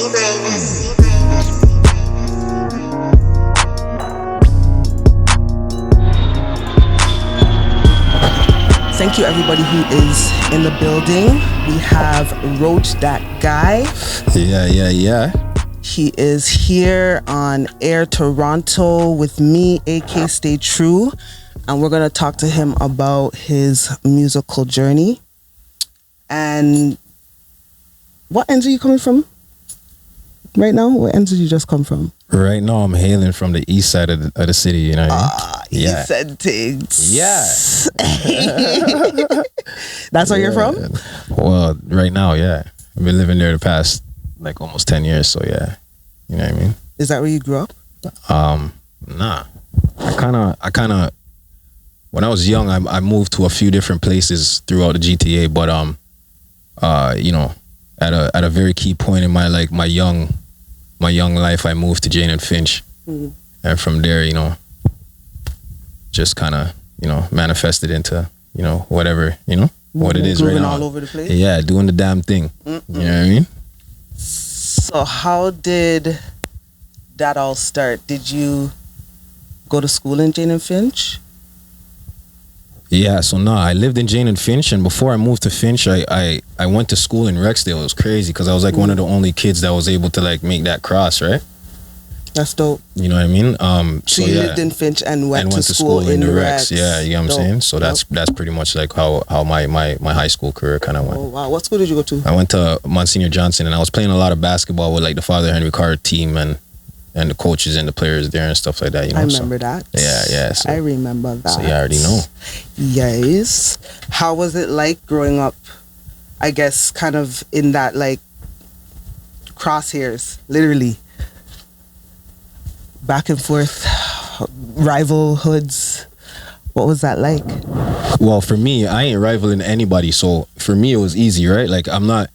Thank you, everybody who is in the building. We have Roche Dat Guy. Yeah. He is here on A.I.R Toronto with me, AK Stay True. And we're going to talk to him about his musical journey. And what ends are you coming from right now? What ends did you just come from? Right now, I'm hailing from the east side of the city, you know what I mean? He said things. Yeah. That's where you're from? Well, right now, yeah. I've been living there the past, like, almost 10 years, so yeah. You know what I mean? Is that where you grew up? Nah. I kind of, when I was young, I moved to a few different places throughout the GTA, but, you know, at a very key point in my young life, I moved to Jane and Finch. Mm-hmm. And from there, you know, just kind of, you know, manifested into, you know, whatever, you know, what it is right now. All over the place? Yeah, doing the damn thing. Mm-hmm. You know what I mean? So how did that all start? Did you go to school in Jane and Finch? Yeah, so I lived in Jane and Finch, and before I moved to Finch, I went to school in Rexdale. It was crazy because I was like one of the only kids that was able to like make that cross, right? That's dope. You know what I mean? So you lived in Finch and went to school in the Rex. Yeah, you know what I'm saying? So that's pretty much like how my high school career kind of went. Oh wow, what school did you go to? I went to Monsignor Johnson, and I was playing a lot of basketball with like the Father Henry Carr team and the coaches and the players there and stuff like that. You know, I remember that. Yeah. So, I remember that. So you already know. Yes. How was it like growing up? I guess kind of in that like crosshairs, literally. Back and forth, rival hoods. What was that like? Well, for me, I ain't rivaling anybody, so for me it was easy, right? Like I'm not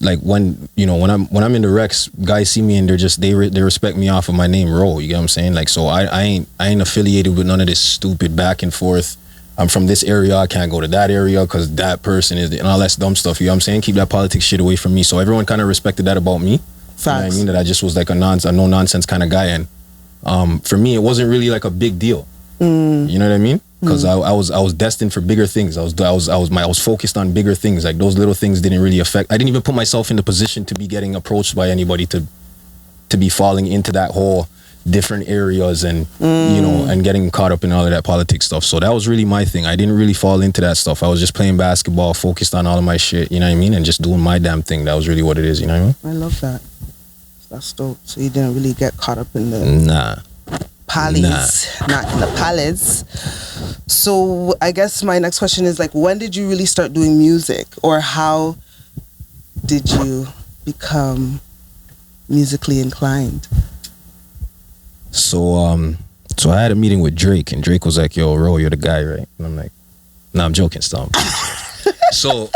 like when I'm in the Rex, guys see me and they respect me off of my name, Ro. You get what I'm saying? Like, so I ain't affiliated with none of this stupid back and forth. I'm from this area, I can't go to that area because that person is and all that dumb stuff. You know what I'm saying? Keep that politics shit away from me. So everyone kind of respected that about me. Facts. You know what I mean? That I just was like a no nonsense kind of guy, and for me, it wasn't really like a big deal. You know what I mean? Because I was destined for bigger things. I was focused on bigger things. Like those little things didn't really affect. I didn't even put myself in the position to be getting approached by anybody to be falling into that whole different areas and you know and getting caught up in all of that politics stuff. So that was really my thing. I didn't really fall into that stuff. I was just playing basketball, focused on all of my shit. You know what I mean? And just doing my damn thing. That was really what it is. You know what I mean? I love that. That's dope. So you didn't really get caught up in the pallies, not in the palace. So I guess my next question is like, when did you really start doing music, or how did you become musically inclined? So I had a meeting with Drake, and Drake was like, "Yo, Ro, you're the guy, right?" And I'm like, "Nah, I'm joking, still." So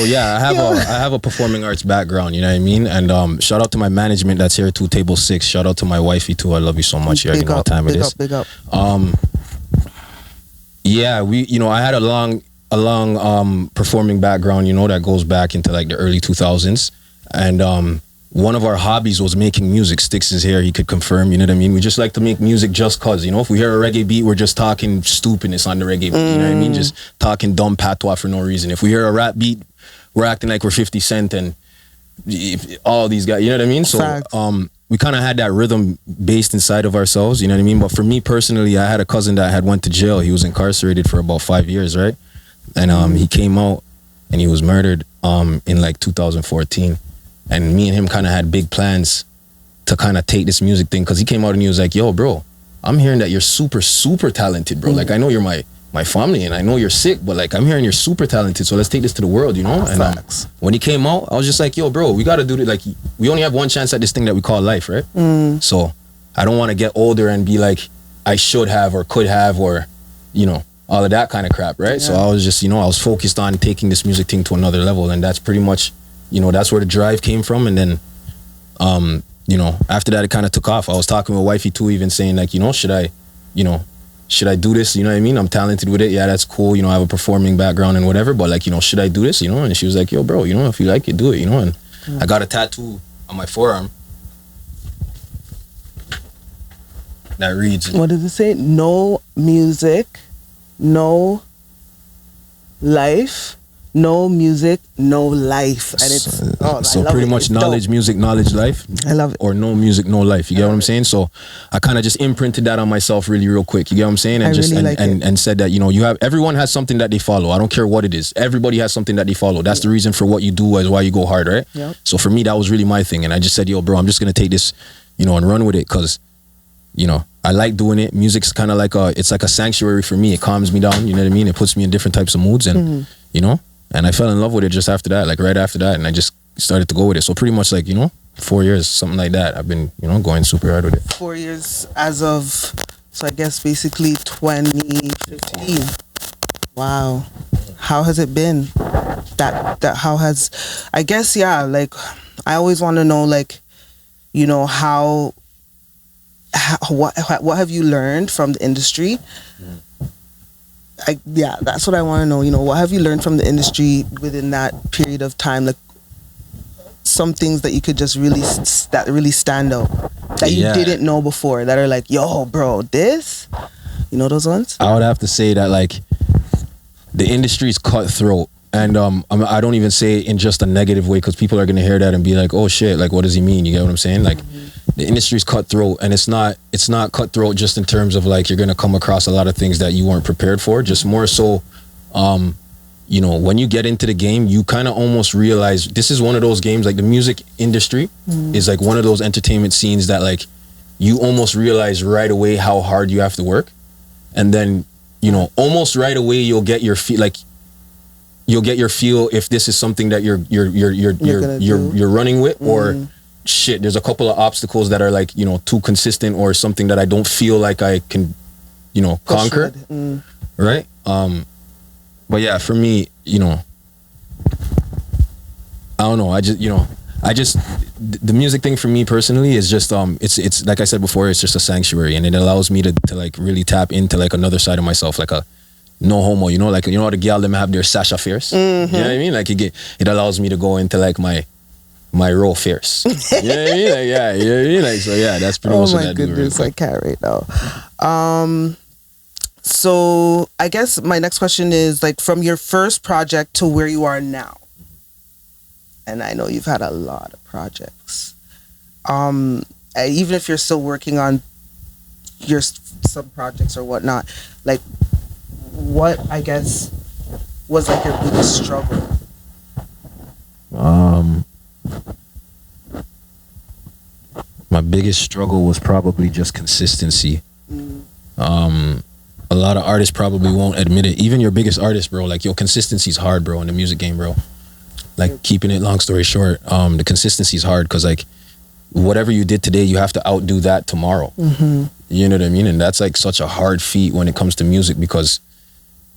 yeah, I have a performing arts background, you know what I mean? And shout out to my management that's here too, Table 6. Shout out to my wifey too. I love you so much. You already know what time it is. Big up. Yeah, I had a long performing background, you know, that goes back into like the early 2000s. And one of our hobbies was making music. Sticks is here, he could confirm, you know what I mean? We just like to make music just cause, you know, if we hear a reggae beat, we're just talking stupidness on the reggae beat, you know what I mean? Just talking dumb patois for no reason. If we hear a rap beat, we're acting like we're 50 Cent and all these guys, you know what I mean? So we kind of had that rhythm based inside of ourselves, you know what I mean? But for me personally, I had a cousin that had went to jail. He was incarcerated for about 5 years, right? And he came out and he was murdered in like 2014. And me and him kind of had big plans to kind of take this music thing, because he came out and he was like, "Yo, bro, I'm hearing that you're super, super talented, bro. Like, I know you're my family and I know you're sick, but like, I'm hearing you're super talented. So let's take this to the world, you know?" And when he came out, I was just like, "Yo, bro, we got to do it. Like, we only have one chance at this thing that we call life, right?" So I don't want to get older and be like, I should have or could have or, you know, all of that kind of crap, right? Yeah. So I was just, you know, I was focused on taking this music thing to another level. And that's pretty much, you know, that's where the drive came from. And then, you know, after that, it kind of took off. I was talking with wifey too, even saying like, you know, should I do this? You know what I mean? I'm talented with it. Yeah, that's cool. You know, I have a performing background and whatever, but like, you know, should I do this? You know? And she was like, "Yo, bro, you know, if you like it, do it," you know? And I got a tattoo on my forearm that reads, what does it say? No music, no life. No music, no life. And it's so pretty much knowledge, dope. Music, knowledge, life. I love it. Or no music, no life. You get what I'm saying? So I kind of just imprinted that on myself really real quick. You get what I'm saying? And and said that, you know, everyone has something that they follow. I don't care what it is. Everybody has something that they follow. That's the reason for what you do, is why you go hard, right? Yep. So for me, that was really my thing. And I just said, yo, bro, I'm just gonna take this, you know, and run with it, because, you know, I like doing it. Music's kind of like it's like a sanctuary for me. It calms me down. You know what I mean? It puts me in different types of moods, and you know. And I fell in love with it just after that, like right after that, and I just started to go with it. So pretty much, like, you know, 4 years, something like that. I've been, you know, going super hard with it. 4 years as of, so I guess basically 2015. Wow. How has it been? How has, I guess, yeah, like, I always want to know, like, you know, what have you learned from the industry? Yeah, that's what I want to know. You know, what have you learned from the industry within that period of time? Like, some things that you could just really stand out that you didn't know before, that are like, yo, bro, this, you know, those ones. I would have to say that, like, the industry is cutthroat, and I don't even say it in just a negative way, because people are gonna hear that and be like, oh shit, like, what does he mean? You get what I'm saying? Like, the industry's cutthroat, and it's not cutthroat just in terms of, like, you're gonna come across a lot of things that you weren't prepared for. Just more so, you know, when you get into the game, you kind of almost realize this is one of those games, like the music industry is like one of those entertainment scenes that, like, you almost realize right away how hard you have to work, and then, you know, almost right away you'll get your feel if this is something that you're running with, or shit, there's a couple of obstacles that are, like, you know, too consistent, or something that I don't feel like I can, you know, conquer. Right? But yeah, for me, you know, I don't know. The music thing for me personally is just, it's like I said before, it's just a sanctuary, and it allows me to like really tap into, like, another side of myself, like a no homo, you know, like, you know how the girl them have their Sasha Fierce? You know what I mean? Like, it allows me to go into, like, my raw fierce. You know what I mean? Like, yeah, you know what I mean? Like, so yeah, that's pretty much what I do. Oh my goodness, I can't right now. So I guess my next question is, like, from your first project to where you are now, and I know you've had a lot of projects, even if you're still working on your some projects or whatnot, like, what, I guess, was, like, your biggest struggle? My biggest struggle was probably just consistency. A lot of artists probably won't admit it. Even your biggest artist, bro, like, yo, consistency's hard, bro, in the music game, bro. Like, keeping it, long story short, the consistency's hard, because, like, whatever you did today, you have to outdo that tomorrow. You know what I mean? And that's, like, such a hard feat when it comes to music, because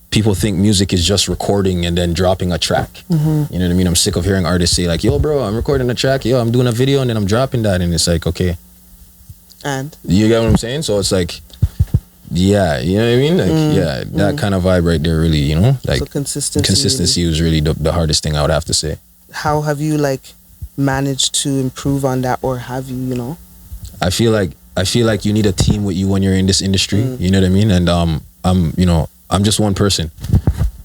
people think music is just recording and then dropping a track. You know what I mean? I'm sick of hearing artists say, like, yo, bro, I'm recording a track, yo, I'm doing a video, and then I'm dropping that, and it's like, okay. And? You get what I'm saying? So it's like, yeah, you know what I mean? Like, yeah, that kind of vibe right there, really, you know? Like, so consistency was really the hardest thing, I would have to say. How have you, like, managed to improve on that, or have you, you know? I feel like you need a team with you when you're in this industry, you know what I mean? And I'm just one person.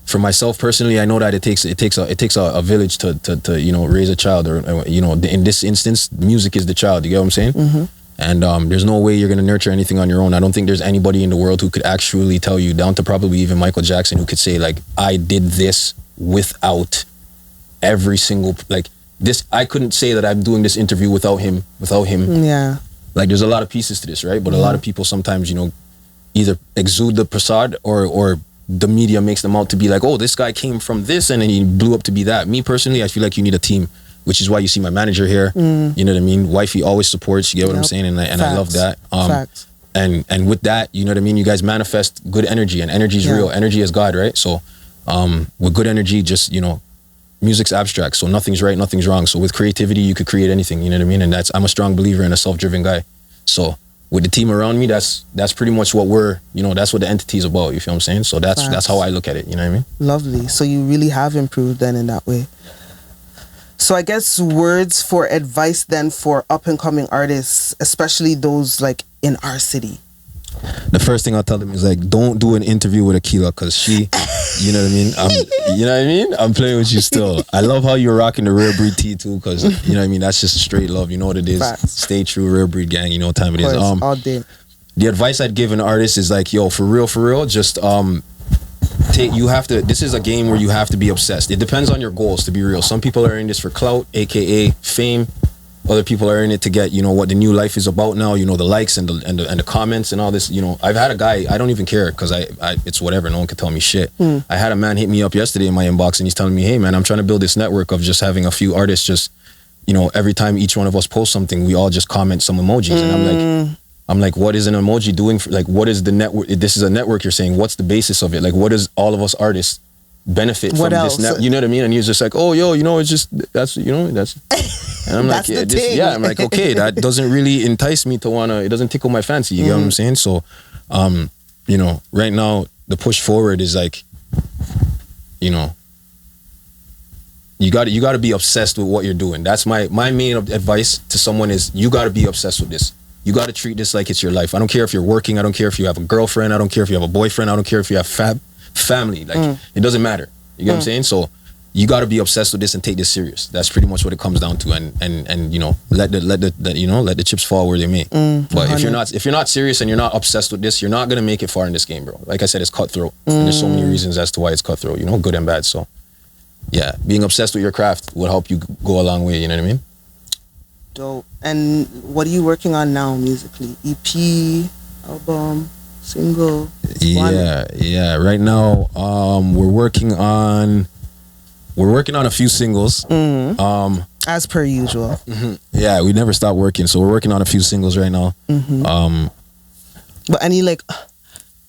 For myself personally, I know that it takes a village to you know, raise a child, or, you know, in this instance, music is the child. You get what I'm saying? And there's no way you're gonna nurture anything on your own. I don't think there's anybody in the world who could actually tell you, down to probably even Michael Jackson, who could say, like, I did this without every single, like, this. I couldn't say that I'm doing this interview without him. Yeah. Like, there's a lot of pieces to this, right? But a lot of people sometimes, you know, either exude the facade, or the media makes them out to be like, oh, this guy came from this and then he blew up to be that. Me personally, I feel like you need a team, which is why you see my manager here. You know what I mean? Wifey always supports, you get what I'm saying? And I love that. Facts. And with that, you know what I mean? You guys manifest good energy, and energy is real. Energy is God, right? So with good energy, just, you know, music's abstract, so nothing's right, nothing's wrong. So with creativity, you could create anything, you know what I mean? And I'm a strong believer in a self-driven guy. So with the team around me, that's pretty much what we're, you know, that's what the entity is about, you feel what I'm saying? So that's how I look at it, you know what I mean? Lovely. So you really have improved then in that way. So I guess words for advice then for up and coming artists, especially those like in our city. The first thing I'll tell them is like, don't do an interview with Akila because she, you know what I mean? You know what I mean? I'm playing with you still. I love how you're rocking the Rare Breed tee too because, you know what I mean? That's just straight love. You know what it is. Facts. Stay true, Rare Breed gang. You know what time it is. All day. The advice I'd give an artist is like, yo, for real, just this is a game where you have to be obsessed. It depends on your goals, to be real. Some people are in this for clout, aka fame. Other people are in it to get, you know, what the new life is about now, you know, the likes and the comments and all this. You know, I've had a guy, I don't even care because I it's whatever, no one can tell me shit. I had a man hit me up yesterday in my inbox and he's telling me, hey man, I'm trying to build this network of just having a few artists just, you know, every time each one of us post something, we all just comment some emojis. And I'm like, what is an emoji doing for, like, what is the network? This is a network you're saying, what's the basis of it? Like, what does all of us artists benefit from this network? You know what I mean? And he's just like, oh, yo, you know, it's just, that's, you know, that's, and I'm like, I'm like, okay, that doesn't really entice me to wanna, it doesn't tickle my fancy, you get what I'm saying? So, you know, right now, the push forward is like, you know, you gotta be obsessed with what you're doing. That's my main advice to someone is, you gotta be obsessed with this. You got to treat this like it's your life. I don't care if you're working. I don't care if you have a girlfriend. I don't care if you have a boyfriend. I don't care if you have family. Like, it doesn't matter. You get what I'm saying? So you got to be obsessed with this and take this serious. That's pretty much what it comes down to. And you know, let the chips fall where they may. But if you're not serious and you're not obsessed with this, you're not gonna make it far in this game, bro. Like I said, it's cutthroat. And there's so many reasons as to why it's cutthroat. You know, good and bad. So yeah, being obsessed with your craft will help you go a long way. You know what I mean? Dope. And what are you working on now musically? EP, album, single? Yeah. Right now, we're working on a few singles. As per usual. Yeah, we never stop working, so we're working on a few singles right now. But any like,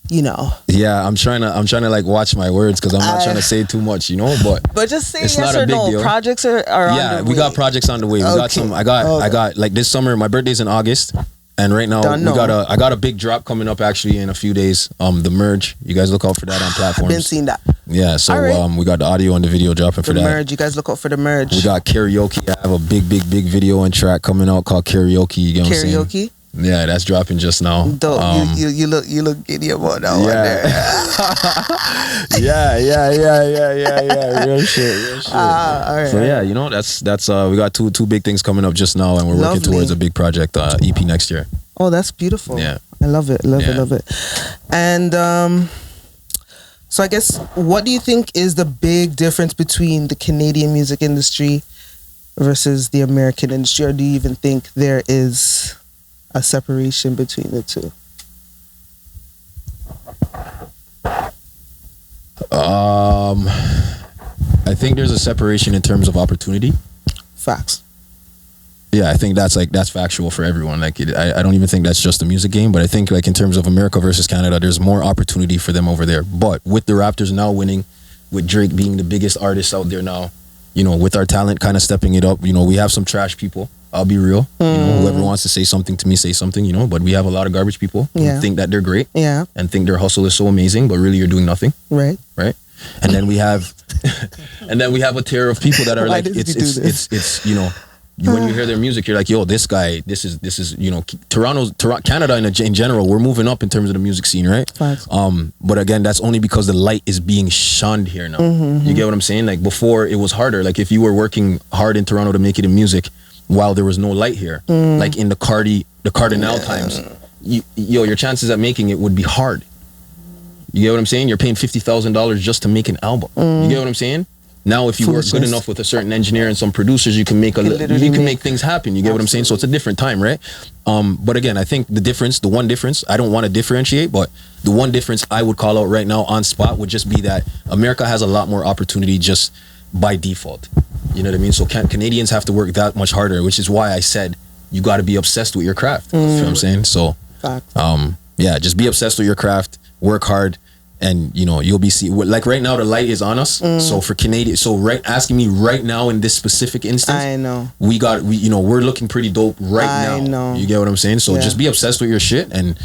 you know. Yeah, I'm trying to like watch my words because I'm not trying to say too much, you know. But just say it's yes not or a big no. deal. Projects are yeah, we got projects on the way. We got some. I got like this summer. My birthday's in August, and right now I got a big drop coming up actually in a few days. The merge. You guys look out for that on platforms. Been seeing that. Yeah, so we got the audio and the video dropping for that. Merge. You guys look out for the merge. We got karaoke. I have a big video and track coming out called karaoke. You know what I'm saying? Karaoke. Yeah, that's dropping just now. Dope. You look giddy about that one there. yeah. Real shit. All right. So yeah, you know, that's we got two big things coming up just now, and we're working towards a big project EP next year. Oh, that's beautiful. Yeah, I love it. Love it. And so I guess, what do you think is the big difference between the Canadian music industry versus the American industry, or do you even think there is a separation between the two? I think there's a separation in terms of opportunity. Facts. Yeah, I think that's factual for everyone. Like, I don't even think that's just a music game, but I think like in terms of America versus Canada, there's more opportunity for them over there. But with the Raptors now winning, with Drake being the biggest artist out there now, you know, with our talent kind of stepping it up, you know, we have some trash people. I'll be real. You know, whoever wants to say something to me, say something, you know, but we have a lot of garbage people who think that they're great and think their hustle is so amazing, but really you're doing nothing. Right. And then we have a tier of people that are like, it's you know, when you hear their music, you're like, yo, this guy, this is, you know, Canada in general, we're moving up in terms of the music scene, right? But again, that's only because the light is being shunned here now. You get what I'm saying? Like, before it was harder. Like, if you were working hard in Toronto to make it in music while there was no light here, like in the Cardinal times, your chances at making it would be hard. You get what I'm saying? You're paying $50,000 just to make an album. You get what I'm saying? Now, if you work good enough with a certain engineer and some producers, you can make things happen. You get what I'm saying? So it's a different time, right? But again, I think the one difference, I don't want to differentiate, but the one difference I would call out right now on spot would just be that America has a lot more opportunity just by default. You know what I mean? So Canadians have to work that much harder, which is why I said you got to be obsessed with your craft. You know what I'm saying? So, yeah, just be obsessed with your craft, work hard, and you know you'll be like right now the light is on us. So for Canadian, asking me right now in this specific instance, I know we're looking pretty dope right now. You get what I'm saying? So just be obsessed with your shit, and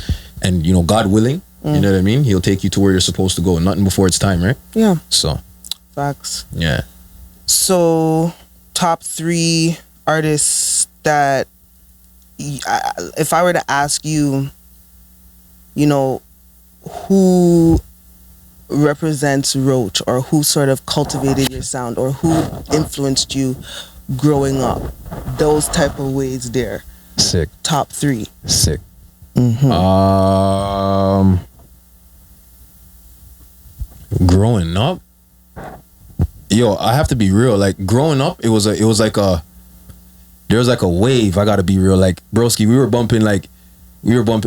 you know, God willing, you know what I mean, he'll take you to where you're supposed to go. Nothing before it's time, right? Yeah. So facts. Yeah. So top 3 artists that, if I were to ask you, you know, who represents Roche, or who sort of cultivated your sound, or who influenced you growing up, those type of ways there. Sick. Top 3. Sick. Growing up, yo, I have to be real. Like growing up, there was like a wave. I gotta be real. Like broski, we were bumping.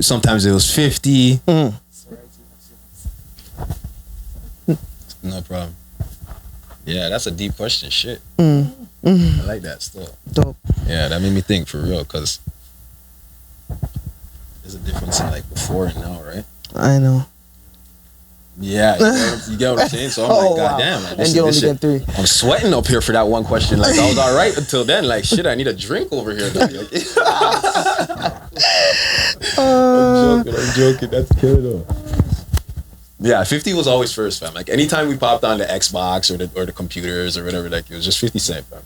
Sometimes it was 50. No problem. Yeah, that's a deep question. Shit. I like that still. Dope. Yeah, that made me think for real, because there's a difference in like before and now, right? I know. Yeah, you get what I'm saying? So I'm like, God damn. Like, and you only get 3. I'm sweating up here for that one question. Like, I was all right until then. Like, shit, I need a drink over here. Like, I'm joking. That's killing though. Yeah, 50 was always first, fam. Like, anytime we popped on the Xbox or the computers or whatever, like, it was just 50 Cent, fam.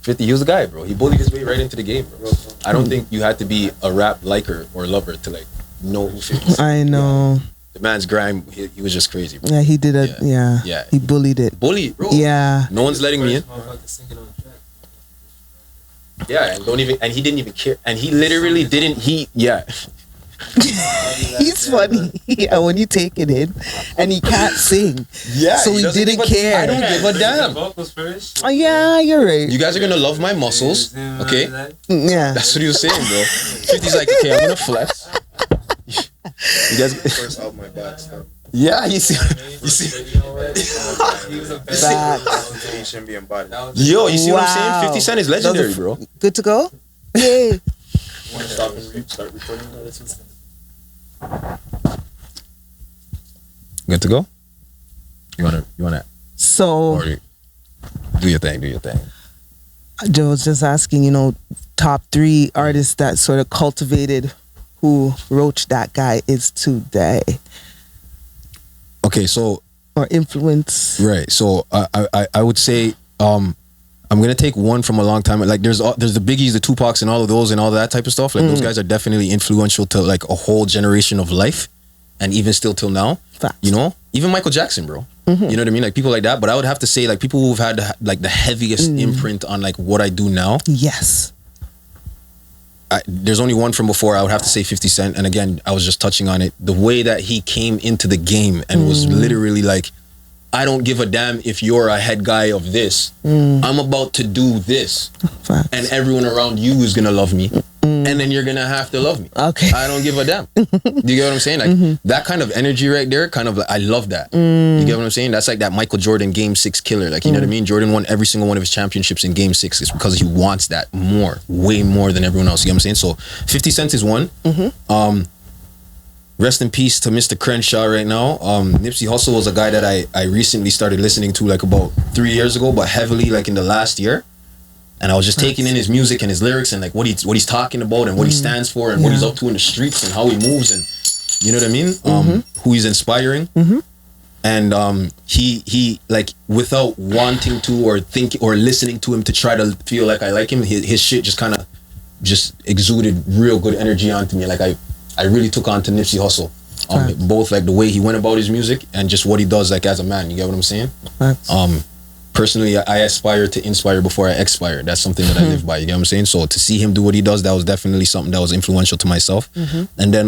50, he was the guy, bro. He bullied his way right into the game, bro. I don't think you had to be a rap liker or lover to, like, know who 50 Cent. I know. Yeah. The man's grime, he was just crazy, bro. Yeah, he did it. Yeah. He bullied it. Bullied, bro. Yeah. No one's letting me in. Yeah, and he didn't even care. And he literally didn't, He's funny. Yeah, when you take it in, and he can't sing. Yeah, so he didn't care. I don't give a damn. Oh yeah, you're right. You guys are gonna love my muscles, okay? Yeah, that's what he was saying, bro. 50's like, okay, I'm gonna flex. You guys, first album I bought stuff. Yeah, you see. He was a he shouldn't be embodied. Yo, you see what I'm saying? 50 Cent is legendary, bro. Good to go. Yay. Want to stop and start recording all this? Good to go? You wanna So do your thing. Joe was just asking, you know, top 3 artists that sort of cultivated who Roche Dat Guy is today. Okay, so or influence. Right. So I would say I'm gonna take one from a long time. Like there's the Biggies, the Tupacs, and all of those and all that type of stuff. Like those guys are definitely influential to like a whole generation of life, and even still till now. Facts. You know, even Michael Jackson, bro. You know what I mean? Like people like that. But I would have to say like people who've had like the heaviest imprint on like what I do now. Yes. There's only one from before. I would have to say 50 Cent. And again, I was just touching on it. The way that he came into the game and was literally like, I don't give a damn if you're a head guy of this. I'm about to do this. Facts. And everyone around you is going to love me. And then you're going to have to love me. Okay. I don't give a damn. Do you get what I'm saying? Like that kind of energy right there, kind of like, I love that. You get what I'm saying? That's like that Michael Jordan Game 6 killer. Like, you know what I mean? Jordan won every single one of his championships in Game 6. It's because he wants that more, way more than everyone else. You get what I'm saying? So 50 Cent is one. Rest in peace to Mr. Crenshaw right now. Nipsey Hussle was a guy that I recently started listening to like about 3 years ago, but heavily like in the last year. And I was just taking in his music and his lyrics and like what he's talking about and what he stands for and what he's up to in the streets and how he moves and you know what I mean? Who he's inspiring. And he like without wanting to or thinking or listening to him to try to feel like I like him, his shit just kind of just exuded real good energy onto me. Like I really took on to Nipsey Hussle. Both like the way he went about his music and just what he does like as a man. You get what I'm saying? Personally, I aspire to inspire before I expire. That's something that I live by. You get what I'm saying? So to see him do what he does, that was definitely something that was influential to myself. And then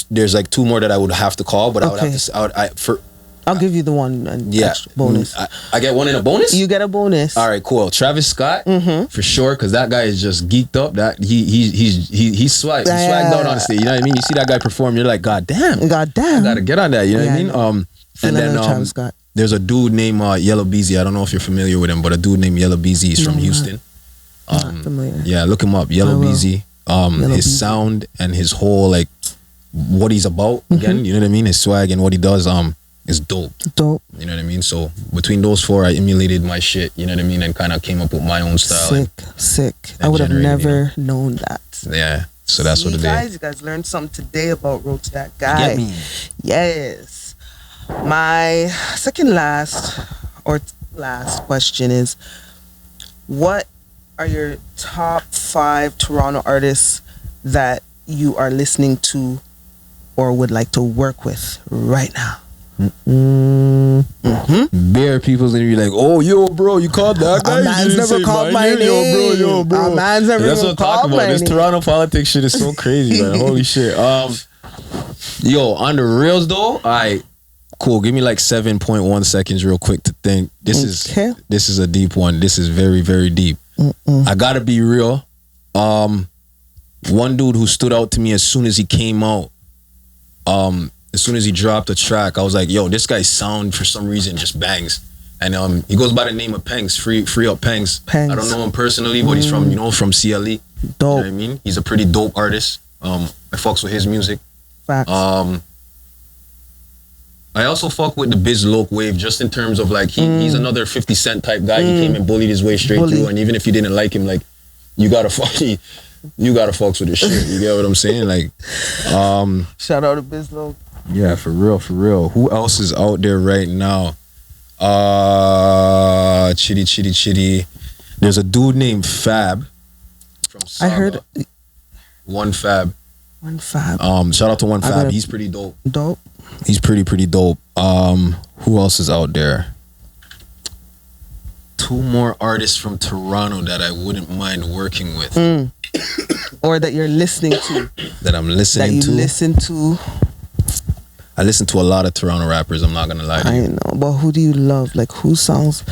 there's like 2 more that I would have to call, but I would have to I'll give you the one and bonus. I get one in a bonus? You get a bonus. All right, cool. Travis Scott, for sure, because that guy is just geeked up. That he's swag. He's swagged out on stage. You know what I mean? You see that guy perform, you're like, God damn. I gotta get on that. You know what I mean? And then Travis Scott. There's a dude named Yellow Beezy. I don't know if you're familiar with him, but a dude named Yellow Beezy is from Houston. Not familiar. Yeah, look him up. Yellow Beezy. His sound and his whole like what he's about. Again, you know what I mean? His swag and what he does. Is dope. You know what I mean? So between those 4, I emulated my shit. You know what I mean? And kind of came up with my own style. Sick. I would have never known that. Yeah. So that's what it is. You guys learned something today about Roche Dat Guy. Get me. Yes. My second last question is, what are your top 5 Toronto artists that you are listening to or would like to work with right now? Bare people's gonna be like, oh, yo, bro, you called that guy? A man's never called my name. Yo, bro. A man's never That's what I'm talking about. This name. Toronto politics shit is so crazy, man. Holy shit. Yo, on the reals though, alright, cool. Give me like 7.1 seconds real quick to think. This is a deep one. This is very, very deep. I gotta be real. One dude who stood out to me as soon as he came out, as soon as he dropped a track, I was like, yo, this guy's sound for some reason just bangs. And he goes by the name of Pengs, Free Up Pengs. I don't know him personally, but he's from, from CLE. Dope. You know what I mean? He's a pretty dope artist. I fucks with his music. Facts. I also fuck with the Biz Loc wave, just in terms of like he's another 50 Cent type guy. He came and bullied his way straight through, and even if you didn't like him, like you gotta fucks with his shit. You get what I'm saying? Like, shout out to Biz Loc. Yeah, for real. Who else is out there right now? Chitty. There's a dude named Fab from Saga. I heard One Fab. Shout out to One Fab. He's pretty dope. He's pretty dope. Who else is out there? 2 more artists from Toronto that I wouldn't mind working with. Or that you're listening to. That I'm listening to. Listen to. I listen to a lot of Toronto rappers, I'm not gonna lie to you. I know, but who do you love? Like, whose songs,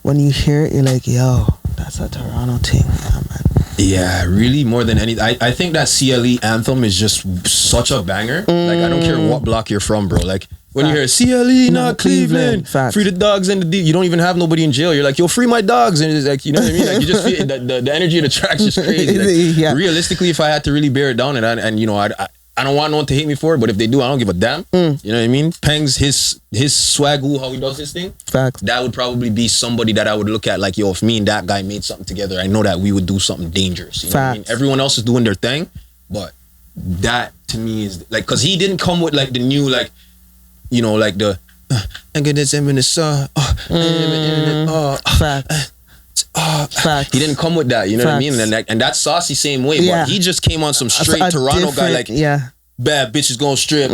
when you hear it, you're like, yo, that's a Toronto thing. Yeah, man. Yeah, really, more than anything. I think that CLE anthem is just such a banger. Like, I don't care what block you're from, bro. Like, when you hear CLE, not Cleveland, free the dogs and the D, you don't even have nobody in jail. You're like, yo, free my dogs. And it's like, you know what I mean? Like, you just feel the energy of the track's just crazy. Like, realistically, if I had to really bear it down, and I don't want no one to hate me for it, but if they do, I don't give a damn. You know what I mean? Pengs, his swagoo, how he does his thing. Facts. That would probably be somebody that I would look at like, yo, if me and that guy made something together, I know that we would do something dangerous. You know what I mean? Everyone else is doing their thing, but that to me is like, cause he didn't come with like the new, like, like the Facts. He didn't come with that, you know what I mean? And that's Saucy same way, but he just came on some straight Toronto guy, like bad bitches gonna strip,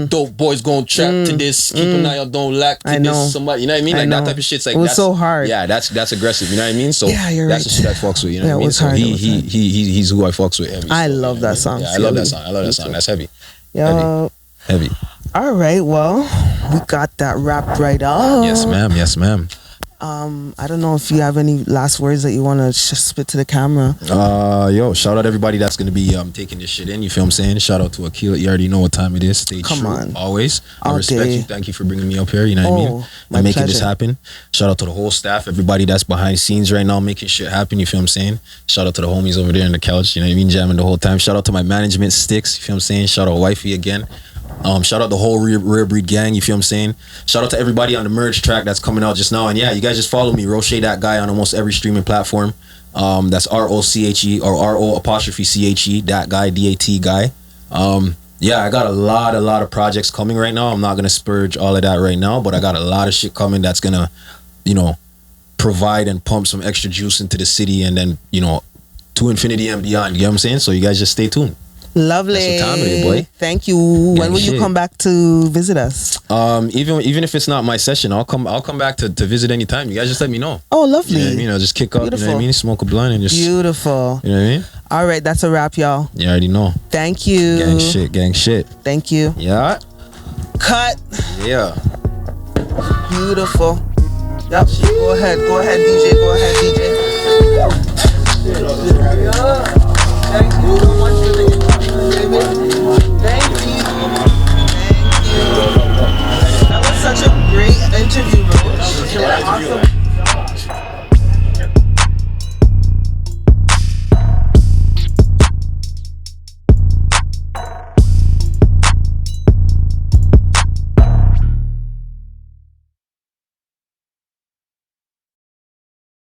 dope boys gonna trap to this, keep an eye out, don't lack to this, somebody, you know what I mean? Like that type of shit's like, it was that's so hard. Yeah, that's aggressive, you know what I mean? So that's the shit I fucks with, you know what I mean? So hard, he's who I fucks with heavy. I love that song. Yeah, I love that song. That's heavy. Heavy. All right, well, we got that wrapped right up. Yes, ma'am. I don't know if you have any last words that you want to spit to the camera. Yo, shout out everybody that's going to be taking this shit in. You feel what I'm saying? Shout out to Akila. You already know what time it is. Stay true. Always. I respect you. Thank you for bringing me up here. You know what I mean? And making this happen. Shout out to the whole staff. Everybody that's behind scenes right now making shit happen. You feel what I'm saying? Shout out to the homies over there on the couch. You know what I mean? Jamming the whole time. Shout out to my management sticks. You feel what I'm saying? Shout out Wifey again. Shout out the whole Rare Breed gang, you feel what I'm saying? Shout out to everybody on the merge track that's coming out just now. And yeah, you guys just follow me, Roche Dat Guy, on almost every streaming platform. That's ROCHE or RO''CHE, Dat Guy, DAT Guy. Yeah, I got a lot of projects coming right now. I'm not gonna spurge all of that right now, but I got a lot of shit coming that's gonna, provide and pump some extra juice into the city, and then, to infinity and beyond. You know what I'm saying? So you guys just stay tuned. Lovely. That's what time it is, boy. Thank you. When will you come back to visit us? Even if it's not my session, I'll come back to visit anytime. You guys just let me know. Oh, lovely. You know what I mean? I'll just kick up. Beautiful. You know what I mean? Smoke a blunt and just. Beautiful. You know what I mean? All right, that's a wrap, y'all. You already know. Thank you. Gang shit. Thank you. Yeah. Cut. Yeah. Beautiful. Yep. Go ahead, DJ. Thank you so much for the baby.